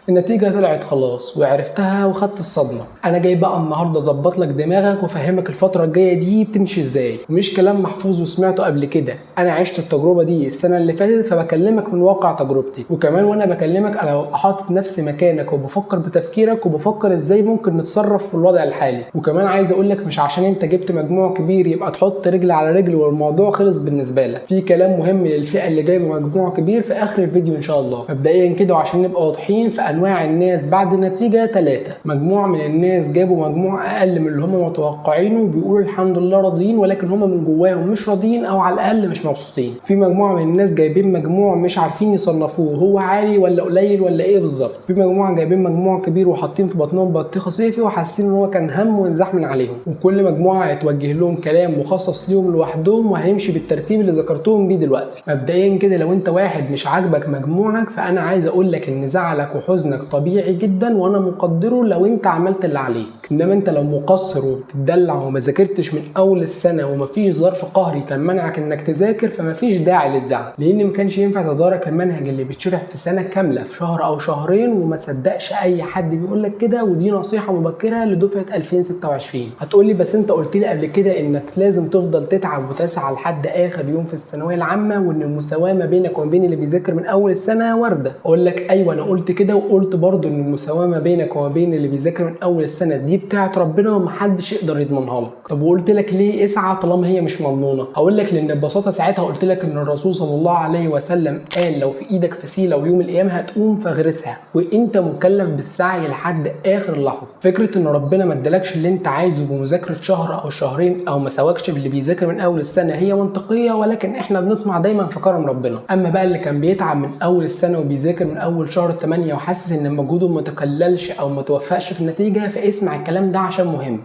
النتيجة طلعت خلاص وعرفتها وخدت الصدمة. انا جاي بقى النهارده اظبط لك دماغك وافهمك الفترة الجاية دي بتمشي ازاي، ومش كلام محفوظ وسمعته قبل كده. انا عشت التجربة دي السنة اللي فاتت فبكلمك من واقع تجربتي، وكمان وانا بكلمك انا ببقى حاطط نفسي مكانك وبفكر بتفكيرك وبفكر ازاي ممكن نتصرف في الوضع الحالي. وكمان عايز اقول لك مش عشان انت جبت مجموع كبير يبقى تحط رجل على رجل والموضوع خلص بالنسبة لك. في كلام مهم للفئة اللي جايبه مجموع كبير في اخر الفيديو ان شاء الله. مبدئيا كده وعشان نبقى واضحين، في انواع الناس بعد النتيجة 3. مجموع من الناس جابوا مجموع اقل من اللي هم متوقعينه وبيقولوا الحمد لله راضيين، ولكن هم من جواهم مش راضيين او على الاقل مش مبسوطين. في مجموعة من الناس جايبين مجموع مش عارفين يصنفوه هو عالي ولا قليل ولا ايه بالظبط. في مجموعة جايبين مجموع كبير وحاطين في بطنهم بطيخة صيفي وحاسين ان هو كان هم وانزاح من عليهم. وكل مجموعة هيتوجه لهم كلام مخصص ليهم لوحدهم، وهنمشي بالترتيب اللي ذكرتهم بيه دلوقتي. مبدئيا كده لو انت واحد مش عاجبك مجموعك فانا عايز اقول لك ان زعلك وحزنك طبيعي جدا وانا مقدره لو انت عملت اللي عليك. انما انت لو مقصر وبتدلع وما ذاكرتش من اول السنه ومفيش ظرف قهري كان منعك انك تذاكر فمفيش داعي للزعل، لان ما كانش ينفع تدارك المنهج اللي بيتشرح في سنه كامله في شهر او شهرين. وما تصدقش اي حد بيقول لك كده، ودي نصيحه مبكره لدفعه 2026. هتقول لي بس انت قلت لي قبل كده انك لازم تفضل تتعب وتسعى لحد اخر يوم في الثانويه العامه، وان المساواه ما بينك وما بين اللي بيذاكر من اول السنه وارده. اقول لك ايوه انا قلت كده، وقلت برضو ان المساواه ما بينك وما بين اللي بيذاكر من اول السنه دي بتاعت ربنا ومحدش يقدر يضمنها لك. طب وقلت لك ليه اسعى طالما هي مش مضمونه؟ هقول لك لان ببساطه ساعتها قلت لك ان الرسول صلى الله عليه وسلم قال لو في ايدك فسيله ويوم القيامه هتقوم فاغرسها، وانت مكلف بالسعي لحد اخر لحظه. فكره ان ربنا ما ادالكش اللي انت عايزه بمذاكره شهر او شهرين او ما سواكش باللي بيذاكر من اول السنه هي منطقيه، ولكن احنا بنطمع دايما في كرم ربنا. اما بقى اللي كان بيتعب من اول السنه وبيذاكر من اول شهر 8 وحاسس ان مجهوده ما تكللش او ما توفقش في النتيجه، فاسمع الكلام ده عشان مهم.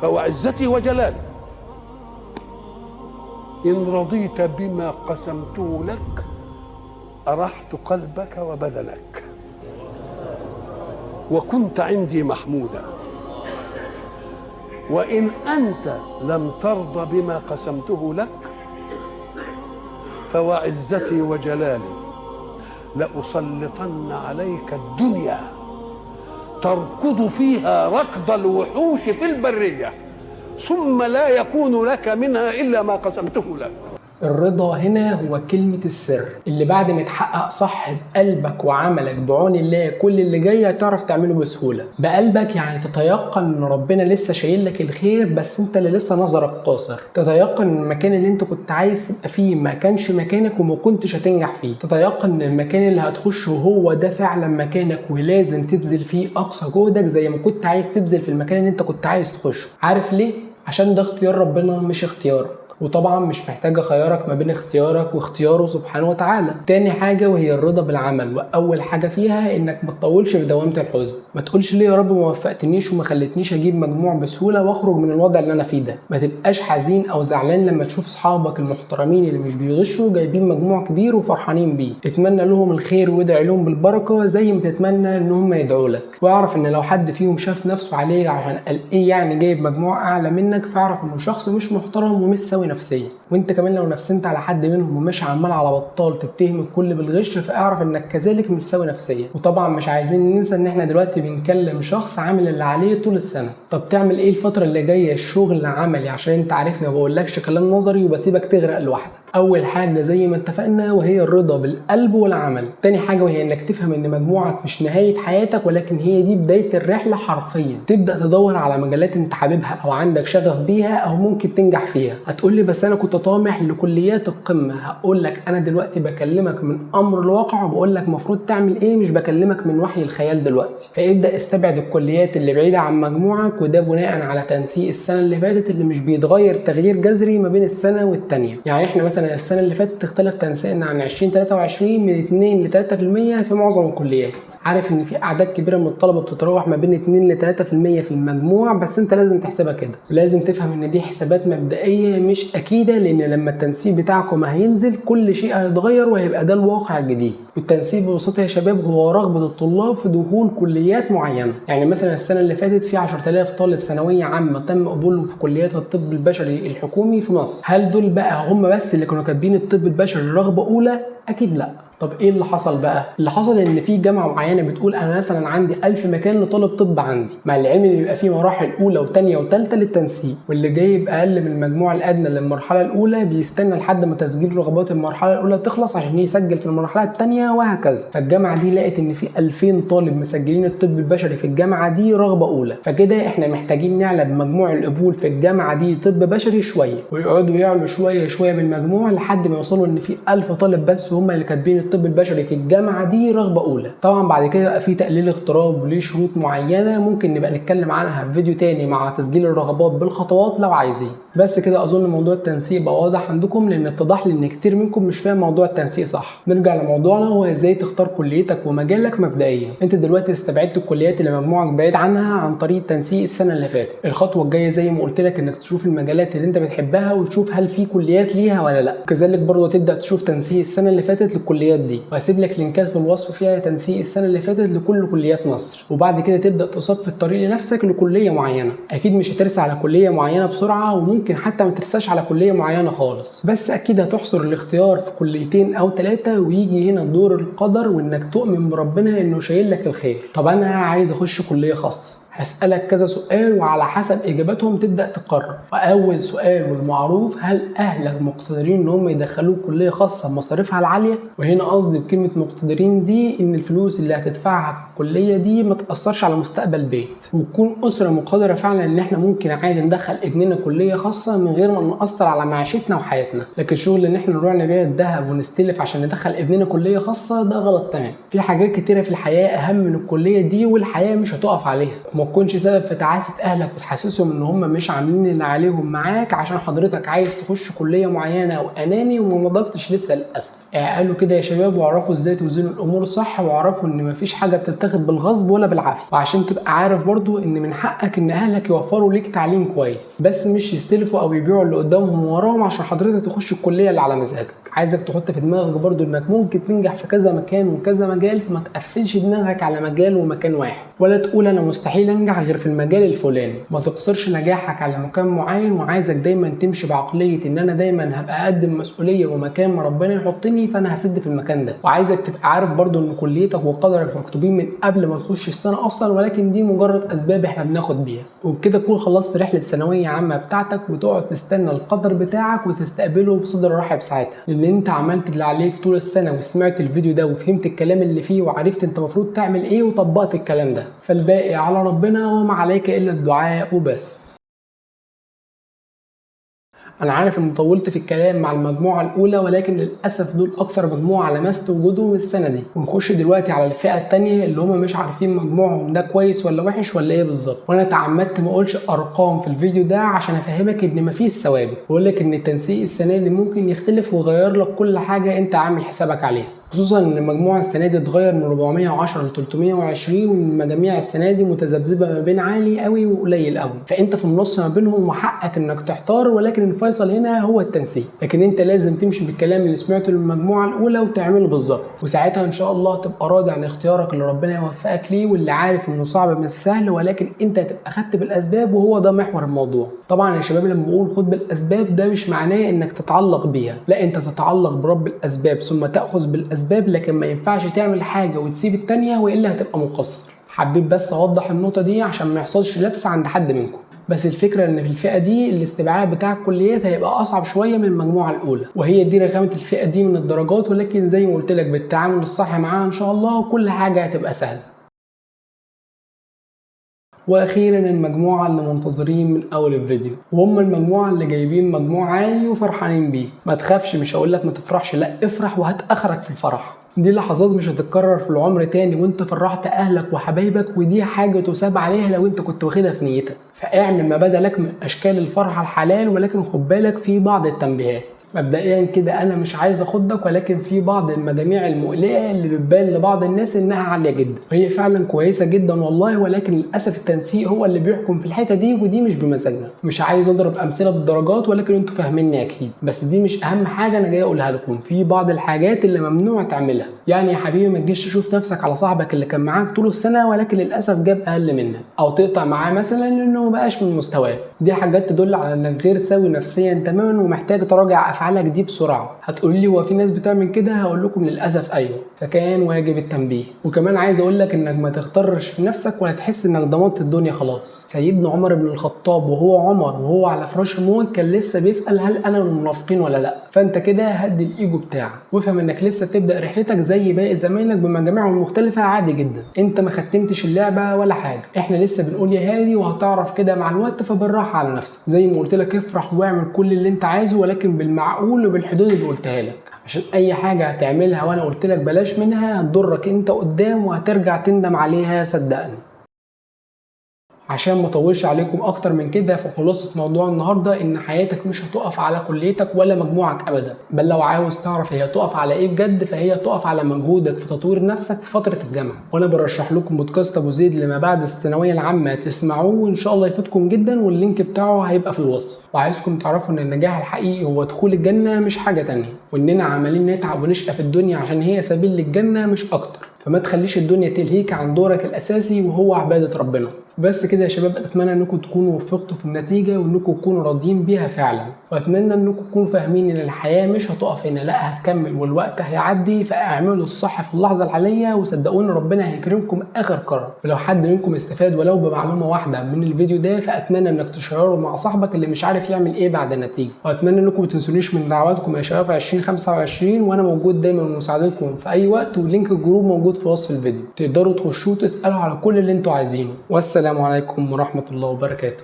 فوعزتي وجلالي إن رضيت بما قسمته لك أرحت قلبك وبدنك وكنت عندي محمودا، وإن أنت لم ترضى بما قسمته لك فوعزتي وجلالي لأسلطن عليك الدنيا تركض فيها ركض الوحوش في البرية ثم لا يكون لك منها إلا ما قسمته لك. الرضا هنا هو كلمة السر اللي بعد ما يتحقق صح بقلبك وعملك بعون الله كل اللي جاي هتعرف تعمله بسهولة. بقلبك يعني تتيقن ان ربنا لسه شايل لك الخير بس انت اللي لسه نظرك قاصر. تتيقن ان المكان اللي انت كنت عايز تبقى فيه ما كانش مكانك وما كنتش هتنجح فيه. تتيقن ان المكان اللي هتخشه هو ده فعلا مكانك ولازم تبذل فيه اقصى جهدك زي ما كنت عايز تبذل في المكان اللي انت كنت عايز تخشه. عارف ليه؟ عشان ده اختيار ربنا مش اختيارك، وطبعا مش محتاج اخيرك ما بين اختيارك واختياره سبحانه وتعالى. تاني حاجه وهي الرضا بالعمل، واول حاجه فيها انك ما تطولش في دوامه الحزن. ما تقولش ليه يا رب ما وفقتنيش وما خلتنيش اجيب مجموع بسهوله واخرج من الوضع اللي انا فيه ده. ما تبقاش حزين او زعلان لما تشوف اصحابك المحترمين اللي مش بيغشوا جايبين مجموع كبير وفرحانين بيه. اتمنى لهم الخير وادعي لهم بالبركه زي ما تتمنى ان هم يدعوا لك، واعرف ان لو حد فيهم شاف نفسه عليك عشان قال ايه يعني جايب مجموع اعلى منك فاعرف انه شخص مش محترم ومش سوي نفسيا. وانت كمان لو نفسنت على حد منهم ومش عمال على بطال تتهم الكل بالغش فاعرف انك كذلك مش سوي نفسيا. وطبعا مش عايزين ننسى ان احنا دلوقتي بنكلم شخص عامل اللي عليه طول السنه. طب تعمل ايه الفتره اللي جايه؟ الشغل عملي عشان انت عارفني ما بقولكش كلام نظري وبسيبك تغرق لوحدك. اول حاجه زي ما اتفقنا وهي الرضا بالقلب والعمل. تاني حاجه وهي انك تفهم ان مجموعك مش نهايه حياتك ولكن هي دي بدايه الرحله حرفيا. تبدا تدور على مجالات انت حاببها او عندك شغف بيها او ممكن تنجح فيها. هتقول لي بس انا كنت طامح لكليات القمه. هقول لك انا دلوقتي بكلمك من امر الواقع وبقول لك المفروض تعمل ايه، مش بكلمك من وحي الخيال دلوقتي. فابدا استبعد الكليات اللي بعيده عن مجموعك، وده بناء على تنسيق السنه اللي فاتت اللي مش بيتغير تغيير جذري ما بين السنه والثانيه. يعني احنا مثلا السنه اللي فاتت اختلف تنسيقنا عن 2023 من 2 ل 3% في معظم الكليات. عارف ان في اعداد كبيره من الطلبه بتتراوح ما بين 2 ل 3% في المجموع، بس انت لازم تحسبها كده ولازم تفهم ان دي حسابات مبدئيه مش اكيده، لان لما التنسيق بتاعكم هينزل كل شيء هيتغير وهيبقى ده الواقع الجديد. والتنسيق ببساطه يا شباب هو رغبه الطلاب في دخول كليات معينه. يعني مثلا السنه اللي فاتت في 10,000 طالب ثانويه عامه تم قبولهم في كليات الطب البشري الحكومي في مصر. هل دول بقى هم بس اللي كانوا كاتبين الطب البشري رغبه اولى؟ اكيد لا. طب ايه اللي حصل بقى؟ اللي حصل ان في جامعه معينه بتقول انا مثلا عندي 1000 مكان لطالب طب عندي، مع العلم ان بيبقى في مراحل اولى وثانيه وثالثه للتنسيق، واللي جايب اقل من المجموع الادنى للمرحله الاولى بيستنى لحد ما تسجيل رغبات المرحله الاولى تخلص عشان يسجل في المرحله الثانيه وهكذا. فالجامعه دي لقت ان في 2000 طالب مسجلين الطب البشري في الجامعه دي رغبه اولى، فكده احنا محتاجين نعلى بمجموع القبول في الجامعه دي طب بشري شويه، ويقعدوا يعلوا شويه شويه بالمجموع لحد ما يوصلوا ان في 1000 طالب بس هم اللي كاتبين الطب البشري في الجامعه دي رغبه اولى. طبعا بعد كده بقى في تقليل اغتراب وليه شروط معينه ممكن نبقى نتكلم عنها في فيديو تاني مع تسجيل الرغبات بالخطوات لو عايزين. بس كده اظن موضوع التنسيق بقى واضح عندكم، لان اتضح لي ان كتير منكم مش فاهم موضوع التنسيق صح. نرجع لموضوعنا، هو ازاي تختار كليتك ومجالك مبدئيا. انت دلوقتي استبعدت الكليات اللي مجموعك بعيد عنها عن طريق التنسيق السنه اللي فاتت. الخطوه الجايه زي ما قلت لك انك تشوف المجالات اللي انت بتحبها وتشوف هل في كليات ليها ولا لا. كذلك برضه تبدا تشوف تنسيق السنه اللي فاتت للكليات دي، وهسيب لك لينكات في الوصف فيها تنسيق السنه اللي فاتت لكل كليات مصر. وبعد كده تبدا تصفي الطريق لنفسك لكليه معينه. اكيد مش هترسى على كليه معينه بسرعه، وممكن حتى ما ترساش على كليه معينه خالص، بس اكيد هتحصر الاختيار في كليتين او 3، ويجي هنا دور القدر وانك تؤمن بربنا انه شايل لك الخير. طب انا عايز اخش كليه خاصه، هسألك كذا سؤال وعلى حسب إجاباتهم تبدأ تقرر. وأول سؤال والمعروف، هل أهلك مقتدرين إن هم يدخلوك كلية خاصة بمصاريفها العالية؟ وهنا قصدي بكلمة مقتدرين دي إن الفلوس اللي هتدفعها في الكلية دي ما تأثرش على مستقبل بيت، وتكون أسرة مقتدرة فعلا إن إحنا ممكن عادي ندخل ابننا كلية خاصة من غير ما نأثر على معيشتنا وحياتنا. لكن شغل إن إحنا نروح نبيع الذهب ونستلف عشان ندخل ابننا كلية خاصة ده غلط تمام. في حاجات كتيرة في الحياة أهم من الكلية دي، والحياة مش هتقف عليها. ما تكونش سبب في تعاسة اهلك وتحسسهم ان هم مش عاملين اللي عليهم معاك عشان حضرتك عايز تخش كليه معينه او اناني وما نضجتش لسه للاسف. اعقلوا كده يا شباب، واعرفوا ازاي توزنوا الامور صح، واعرفوا ان مفيش حاجه بتتاخد بالغصب ولا بالعافيه. وعشان تبقى عارف برضو ان من حقك ان اهلك يوفروا ليك تعليم كويس، بس مش يستلفوا او يبيعوا اللي قدامهم وراهم عشان حضرتك تخش الكليه اللي على مزاجك. عايزك تحط في دماغك برضو انك ممكن تنجح في كذا مكان وكذا مجال، فما تقفلش دماغك على مجال ومكان واحد، ولا تقول انا مستحيل انجح غير في المجال الفلاني. ما تقصرش نجاحك على مكان معين، وعايزك دايما تمشي بعقليه ان انا دايما هبقى اقدم مسؤوليه ومكان ما ربنا يحطني فانا هسد في المكان ده. وعايزك تبقى عارف برضو ان كليتك وقدرك مكتوبين من قبل ما تخش السنه اصلا، ولكن دي مجرد اسباب احنا بناخد بيها. وبكده تكون خلصت رحله ثانويه عامه بتاعتك، وتقعد تستنى القدر بتاعك وتستقبله بصدر رحب ساعتها، لان انت عملت اللي عليك طول السنه وسمعت الفيديو ده وفهمت الكلام اللي فيه وعرفت انت المفروض تعمل ايه وطبقت الكلام ده. فالباقي على ربنا وما عليك الا الدعاء وبس. انا عارف ان طولت في الكلام مع المجموعه الاولى، ولكن للاسف دول اكثر مجموعه لمست وجودهم السنه دي. ونخش دلوقتي على الفئه الثانيه اللي هم مش عارفين مجموعهم ده كويس ولا وحش ولا ايه بالظبط. وانا تعمدت ما اقولش ارقام في الفيديو ده عشان افهمك ان مفيش ثوابت، واقول لك ان التنسيق السنه دي ممكن يختلف ويغير لك كل حاجه انت عامل حسابك عليها، خصوصا ان المجموع السنه دي اتغير من 410 ل 320، وان المجاميع السنه دي متذبذبه ما بين عالي قوي وقليل قوي، فانت في النص ما بينهم وحقك انك تحتار. ولكن الفيصل هنا هو التنسيق، لكن انت لازم تمشي بالكلام اللي سمعته للمجموعه الاولى وتعمله بالظبط، وساعتها ان شاء الله تبقى راضي عن اختيارك اللي ربنا يوفقك ليه، واللي عارف انه صعب مش سهل، ولكن انت هتبقى خدت بالاسباب وهو ده محور الموضوع. طبعا يا شباب لما بقول خد بالاسباب ده مش معناه انك تتعلق بيها، لا، انت تتعلق برب الاسباب ثم تاخذ بالاسباب، لكن ما ينفعش تعمل حاجه وتسيب الثانيه والا هتبقى مقصر. حبيت بس اوضح النقطه دي عشان ما يحصلش لبس عند حد منكم. بس الفكره ان في الفئه دي الاستبعاد بتاع الكليات هيبقى اصعب شويه من المجموعه الاولى، وهي دي رخامه الفئه دي من الدرجات، ولكن زي ما قلت لك بالتعامل الصح معاها ان شاء الله كل حاجه هتبقى سهله. واخيرا المجموعه اللي منتظرين من اول الفيديو، وهم المجموعه اللي جايبين مجموع عالي وفرحانين بيه. ما تخافش، مش هقول لك ما تفرحش، لا، افرح وهات اخرك في الفرح. دي لحظات مش هتتكرر في العمر تاني، وانت فرحت اهلك وحبايبك، ودي حاجه تساب عليها لو انت كنت واخدها في نيتك. فاعمل ما بدا لك من اشكال الفرحه الحلال، ولكن خد بالك في بعض التنبيهات. مبدئيا كده انا مش عايز اخدك، ولكن في بعض المجاميع المقلقه اللي بتبان لبعض الناس انها عاليه جدا، وهي فعلا كويسه جدا والله، ولكن للاسف التنسيق هو اللي بيحكم في الحته دي، ودي مش بمزاجنا. مش عايز اضرب امثله بالدرجات، ولكن انتوا فاهميني اكيد، بس دي مش اهم حاجه انا جاي اقولها لكم. في بعض الحاجات اللي ممنوع تعملها، يعني يا حبيبي ما تجيش تشوف نفسك على صاحبك اللي كان معاك طول السنه ولكن للاسف جاب اقل منك، او تقطع معاه مثلا لانه ما بقاش من مستواه. دي حاجات تدل على انك غير سوي نفسيا تماما ومحتاج تراجع افعالك افعالك دي بسرعه. هتقولي لي هو في ناس بتعمل كده؟ هقول لكم للاسف ايوه، فكان واجب التنبيه. وكمان عايز اقول لك انك ما تغترش في نفسك ولا تحس انك ضمنت الدنيا خلاص. سيدنا عمر بن الخطاب وهو على فراش الموت كان لسه بيسال هل انا من المنافقين ولا لا. فانت كده هدي الايجو بتاعك وافهم انك لسه بتبدا رحلتك زي باقي زمايلك بمجاميعهم المختلفه عادي جدا. انت ما ختمتش اللعبه ولا حاجه، احنا لسه بنقول يا هادي وهتعرف كده مع الوقت، فبالراحه على نفسك. زي ما قلت لك افرح واعمل كل اللي انت عايزه ولكن بالمعقول وبالحدود اللي قلتها لك، عشان اي حاجه هتعملها وانا قلت لك بلاش منها هتضرك انت قدام وهترجع تندم عليها صدقني. عشان ما اطولش عليكم اكتر من كده، فخلاصه موضوع النهارده ان حياتك مش هتقف على كليتك ولا مجموعك ابدا، بل لو عاوز تعرف هي تقف على ايه بجد فهي تقف على مجهودك في تطوير نفسك في فتره الجامعه. وانا برشح لكم بودكاست ابو زيد لما بعد الثانويه العامه تسمعوه وان شاء الله يفيدكم جدا، واللينك بتاعه هيبقى في الوصف. وعايزكم تعرفوا ان النجاح الحقيقي هو دخول الجنه مش حاجه تانية، واننا عمالين نتعب ونشقى في الدنيا عشان هي سبيل للجنه مش اكتر. فما تخليش الدنيا تلهيك عن دورك الاساسي وهو عباده ربنا. بس كده يا شباب، اتمنى انكم تكونوا وفقتوا في النتيجه وانكم تكونوا راضيين بيها فعلا، واتمنى انكم تكونوا فاهمين ان الحياه مش هتقف هنا، لا هتكمل والوقت هيعدي. فاعملوا الصح في اللحظه الحاليه وصدقوني ربنا هيكرمكم اخر كرم. ولو حد منكم استفاد ولو بمعلومه واحده من الفيديو ده فاتمنى انك تشيره مع صاحبك اللي مش عارف يعمل ايه بعد النتيجه. واتمنى انكم ما تنسونيش من دعواتكم يا شباب 2025، وانا موجود دايما لمساعدتكم في اي وقت، ولينك الجروب موجود في وصف الفيديو، تقدروا تخشوا تسالوا على كل اللي انتوا عايزينه. والسلام عليكم ورحمه الله وبركاته.